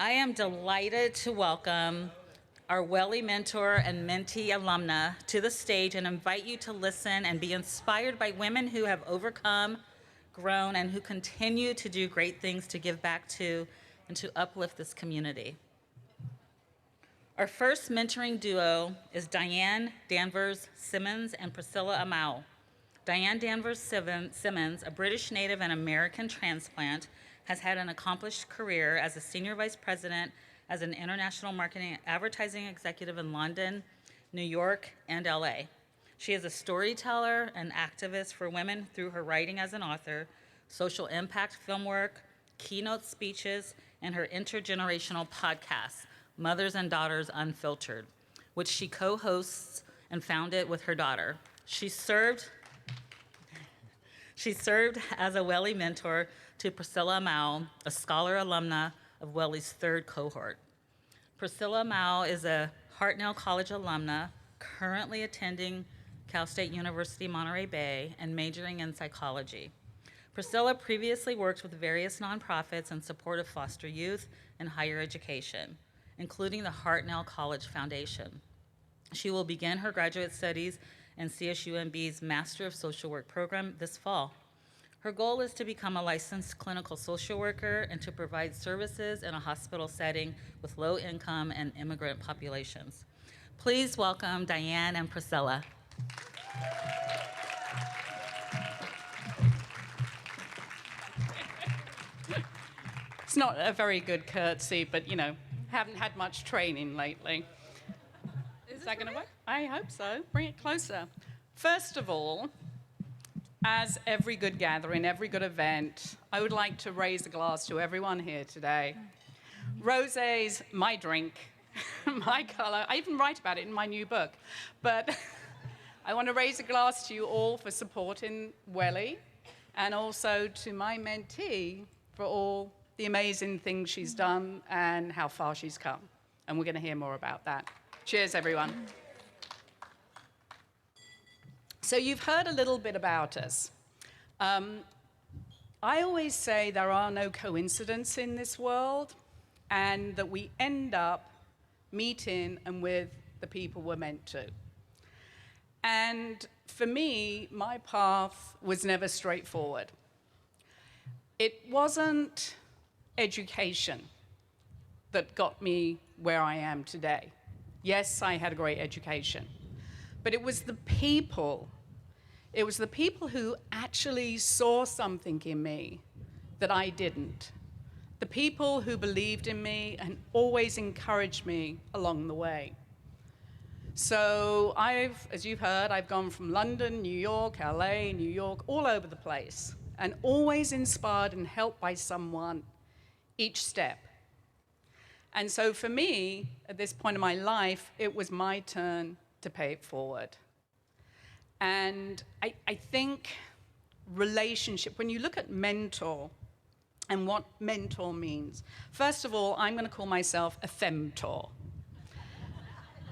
I am delighted to welcome our WELI mentor and mentee alumna to the stage and invite you to listen and be inspired by women who have overcome, grown, and who continue to do great things to give back to and to uplift this community. Our first mentoring duo is Diane Danvers Simmons and Priscilla Amau. Diane Danvers Simmons, a British native and American transplant, has had an accomplished career as a senior vice president as an international marketing and advertising executive in London, New York, and LA. She is a storyteller and activist for women through her writing as an author, social impact film work, keynote speeches, and her intergenerational podcast, Mothers and Daughters Unfiltered, which she co-hosts and founded with her daughter. She served as a WELI mentor to Priscilla Amau, a scholar alumna of WELI's third cohort. Priscilla Amau is a Hartnell College alumna, currently attending Cal State University, Monterey Bay, and majoring in psychology. Priscilla previously worked with various nonprofits in support of foster youth and higher education, including the Hartnell College Foundation. She will begin her graduate studies in CSUMB's Master of Social Work program this fall. Her goal is to become a licensed clinical social worker and to provide services in a hospital setting with low income and immigrant populations. Please welcome Diane and Priscilla. It's not a very good curtsy, but haven't had much training lately. Is that going to work? I hope so. Bring it closer. First of all, as every good gathering, every good event, I would like to raise a glass to everyone here today. Rosé's my drink, my color. I even write about it in my new book. But I want to raise a glass to you all for supporting WELI, and also to my mentee for all the amazing things she's done and how far she's come. And we're going to hear more about that. Cheers, everyone. So you've heard a little bit about us. I always say there are no coincidences in this world, and that we end up meeting and with the people we're meant to. And for me, my path was never straightforward. It wasn't education that got me where I am today. Yes, I had a great education, but it was the people. It was the people who actually saw something in me that I didn't. The people who believed in me and always encouraged me along the way. So as you've heard, I've gone from London, New York, LA, New York, all over the place, and always inspired and helped by someone each step. And so for me, at this point in my life, it was my turn to pay it forward. And I think relationship, when you look at mentor and what mentor means, first of all, I'm going to call myself a femtor.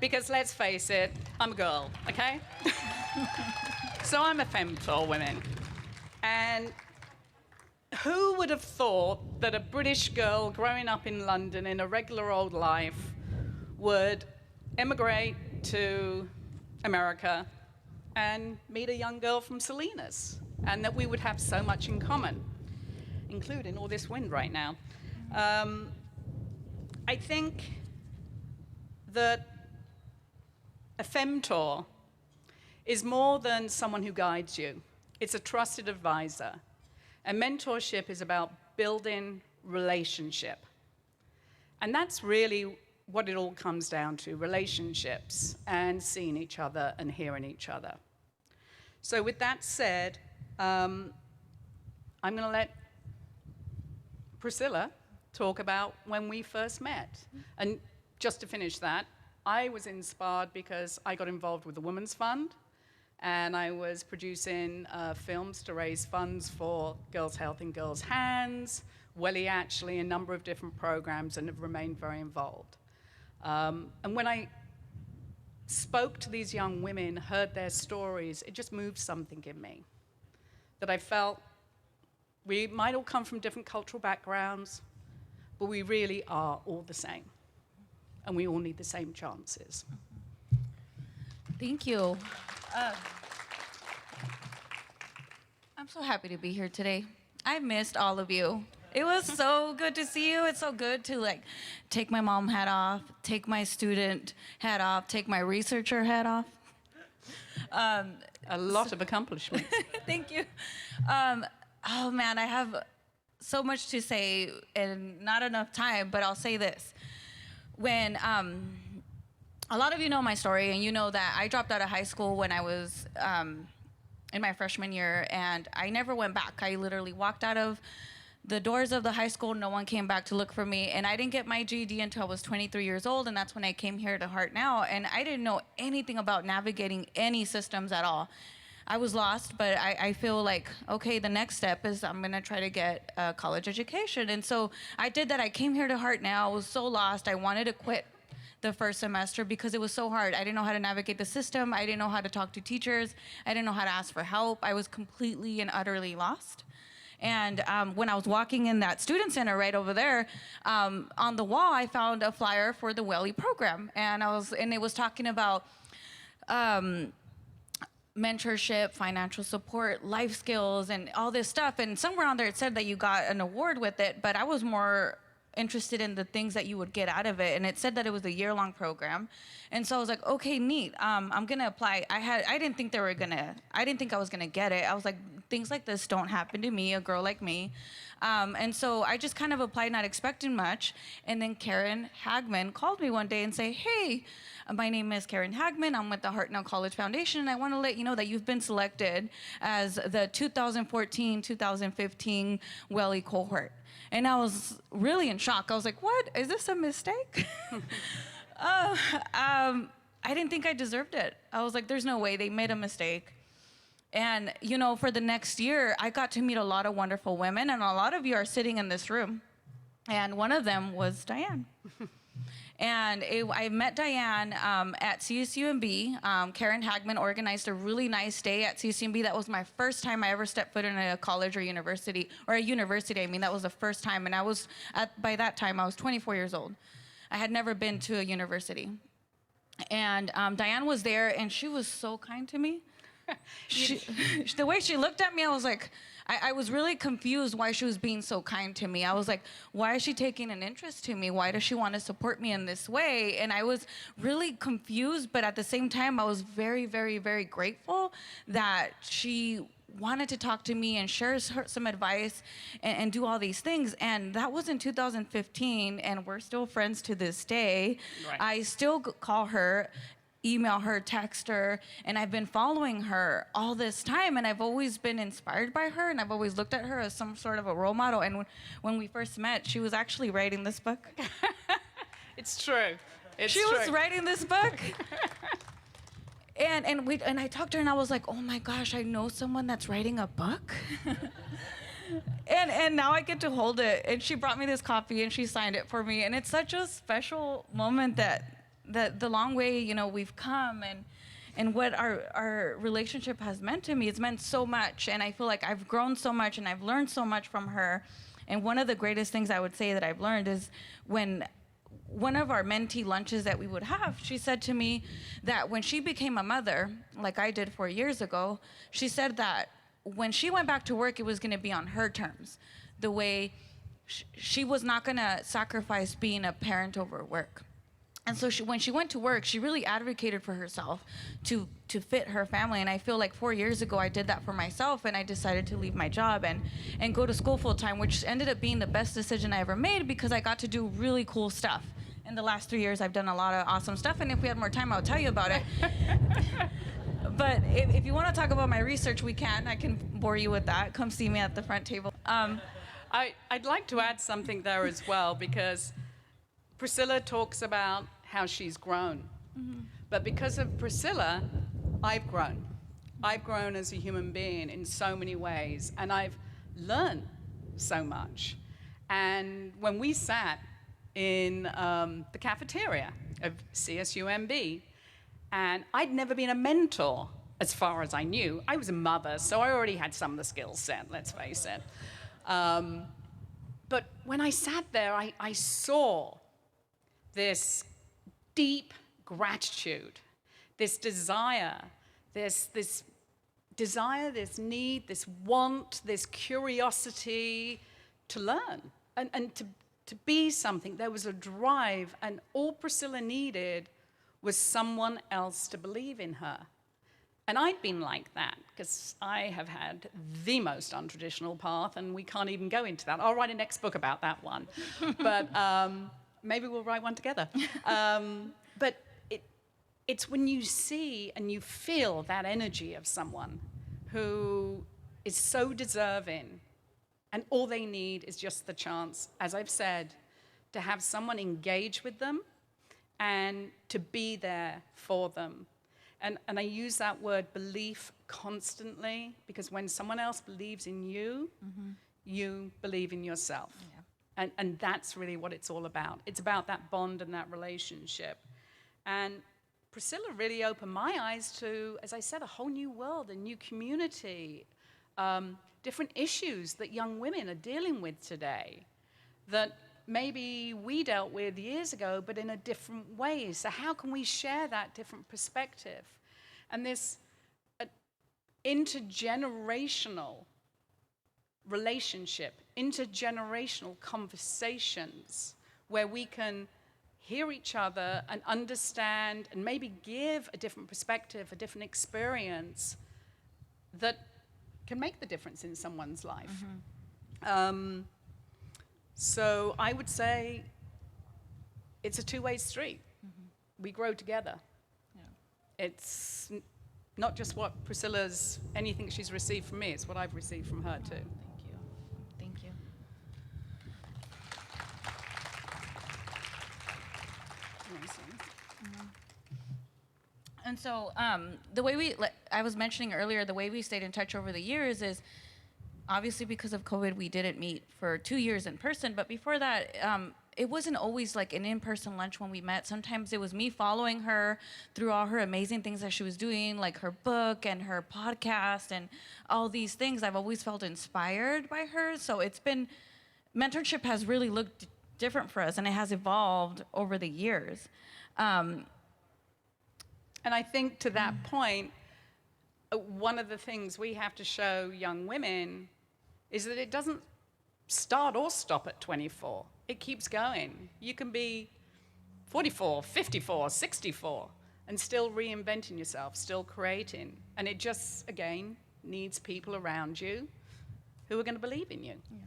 Because let's face it, I'm a girl, okay? So I'm a femtor, women. And who would have thought that a British girl growing up in London in a regular old life would emigrate to America and meet a young girl from Salinas, and that we would have so much in common, including all this wind right now. I think that a femtor is more than someone who guides you. It's a trusted advisor. And mentorship is about building relationship. And that's really what it all comes down to, relationships and seeing each other and hearing each other. So with that said, I'm going to let Priscilla talk about when we first met. And just to finish that, I was inspired because I got involved with the Women's Fund, and I was producing films to raise funds for Girls' Health in Girls' Hands, WELI actually, a number of different programs, and have remained very involved. And when I spoke to these young women, heard their stories, it just moved something in me. That I felt we might all come from different cultural backgrounds, but we really are all the same. And we all need the same chances. Thank you. I'm so happy to be here today. I missed all of you. It was so good to see you. It's so good to like take my mom hat off, take my student hat off, take my researcher hat off. A lot of accomplishments. Thank you. Oh man, I have so much to say and not enough time, but I'll say this. When a lot of you know my story, and you know that I dropped out of high school when I was in my freshman year, and I never went back. I literally walked out of the doors of the high school. No one came back to look for me, and I didn't get my GED until I was 23 years old, and that's when I came here to Hartnell, and I didn't know anything about navigating any systems at all. I was lost, but I feel like, okay, the next step is I'm gonna try to get a college education. And so I did that. I came here to Hartnell. I was so lost. I wanted to quit the first semester because it was so hard. I didn't know how to navigate the system. I didn't know how to talk to teachers. I didn't know how to ask for help. I was completely and utterly lost. And when I was walking in that student center right over there, on the wall, I found a flyer for the WELI program. And it was talking about mentorship, financial support, life skills, and all this stuff. And somewhere on there it said that you got an award with it, but I was more interested in the things that you would get out of it. And it said that it was a year-long program. And so I was like, okay, neat. I'm gonna apply. I didn't think I was gonna get it. I was like, things like this don't happen to me, a girl like me. And so I just kind of applied, not expecting much. And then Karen Hagman called me one day and say, hey, my name is Karen Hagman. I'm with the Hartnell College Foundation, and I want to let you know that you've been selected as the 2014-2015 WELI cohort. And I was really in shock. I was like, what? Is this a mistake? I didn't think I deserved it. I was like, there's no way. They made a mistake. And, you know, for the next year, I got to meet a lot of wonderful women, and a lot of you are sitting in this room. And one of them was Diane. And I met Diane at CSUMB. Karen Hagman organized a really nice day at CSUMB. That was my first time I ever stepped foot in a college or university, I mean, that was the first time. And by that time, I was 24 years old. I had never been to a university. And Diane was there, and she was so kind to me. The way she looked at me, I was like, I was really confused why she was being so kind to me. I was like, why is she taking an interest to me? Why does she want to support me in this way? And I was really confused, but at the same time, I was very, very, very grateful that she wanted to talk to me and share some advice and do all these things. And that was in 2015, and we're still friends to this day. Right. I still call her, email her, text her, and I've been following her all this time, and I've always been inspired by her, and I've always looked at her as some sort of a role model. And when we first met, she was actually writing this book. It's true. She was writing this book. And I talked to her, and I was like, oh my gosh, I know someone that's writing a book. And now I get to hold it. And she brought me this copy, and she signed it for me. And it's such a special moment that the long way, you know, we've come, and what our relationship has meant to me. It's meant so much, and I feel like I've grown so much, and I've learned so much from her. And one of the greatest things I would say that I've learned is when one of our mentee lunches that we would have, she said to me that when she became a mother, like I did 4 years ago, she said that when she went back to work, it was gonna be on her terms. The way she was not gonna sacrifice being a parent over work. And so when she went to work, she really advocated for herself to fit her family. And I feel like 4 years ago, I did that for myself, and I decided to leave my job and go to school full time, which ended up being the best decision I ever made because I got to do really cool stuff. In the last 3 years, I've done a lot of awesome stuff, and if we had more time, I'll tell you about it. But if you want to talk about my research, we can. I can bore you with that. Come see me at the front table. I'd like to add something there as well, because Priscilla talks about how she's grown. Mm-hmm. But because of Priscilla, I've grown. I've grown as a human being in so many ways, and I've learned so much. And when we sat in the cafeteria of CSUMB, and I'd never been a mentor as far as I knew. I was a mother, so I already had some of the skills set, let's face it. But when I sat there, I saw this deep gratitude, this desire, this desire, this need, this want, this curiosity to learn and to be something. There was a drive, and all Priscilla needed was someone else to believe in her. And I'd been like that, because I have had the most untraditional path, and we can't even go into that. I'll write a next book about that one. But maybe we'll write one together. But it's when you see and you feel that energy of someone who is so deserving, and all they need is just the chance, as I've said, to have someone engage with them and to be there for them. And I use that word belief constantly, because when someone else believes in you, you believe in yourself. Yeah. And that's really what it's all about. It's about that bond and that relationship. And Priscilla really opened my eyes to, as I said, a whole new world, a new community, different issues that young women are dealing with today that maybe we dealt with years ago, but in a different way. So how can we share that different perspective? And this intergenerational relationship, intergenerational conversations where we can hear each other and understand and maybe give a different perspective, a different experience that can make the difference in someone's life. So I would say it's a two-way street. We grow together. Yeah. It's not just what Priscilla's, anything she's received from me, it's what I've received from her too. Thank you. And so the way I was mentioning earlier, the way we stayed in touch over the years is, obviously because of COVID, we didn't meet for 2 years in person, but before that, it wasn't always like an in-person lunch when we met. Sometimes it was me following her through all her amazing things that she was doing, like her book and her podcast and all these things. I've always felt inspired by her. So mentorship has really looked different for us, and it has evolved over the years. And I think to that point, one of the things we have to show young women is that it doesn't start or stop at 24. It keeps going. You can be 44, 54, 64, and still reinventing yourself, still creating. And it just, again, needs people around you who are going to believe in you. Yeah.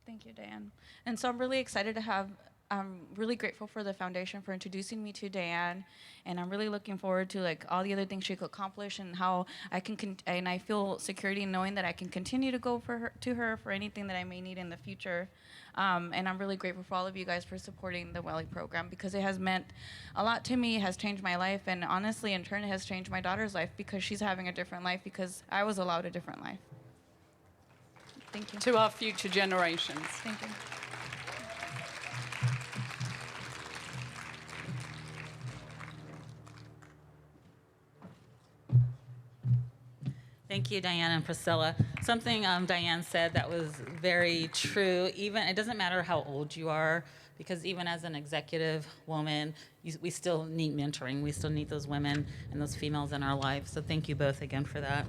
Thank you, Diane. And so I'm really excited to have, I'm really grateful for the foundation for introducing me to Diane, and I'm really looking forward to like all the other things she could accomplish and how I can, and I feel security in knowing that I can continue to go to her for anything that I may need in the future. And I'm really grateful for all of you guys for supporting the WELI program, because it has meant a lot to me. It has changed my life, and honestly, in turn, it has changed my daughter's life, because she's having a different life because I was allowed a different life. Thank you. To our future generations. Thank you. Thank you, Diane and Priscilla. Something Diane said that was very true. Even it doesn't matter how old you are, because even as an executive woman, we still need mentoring. We still need those women and those females in our lives. So thank you both again for that.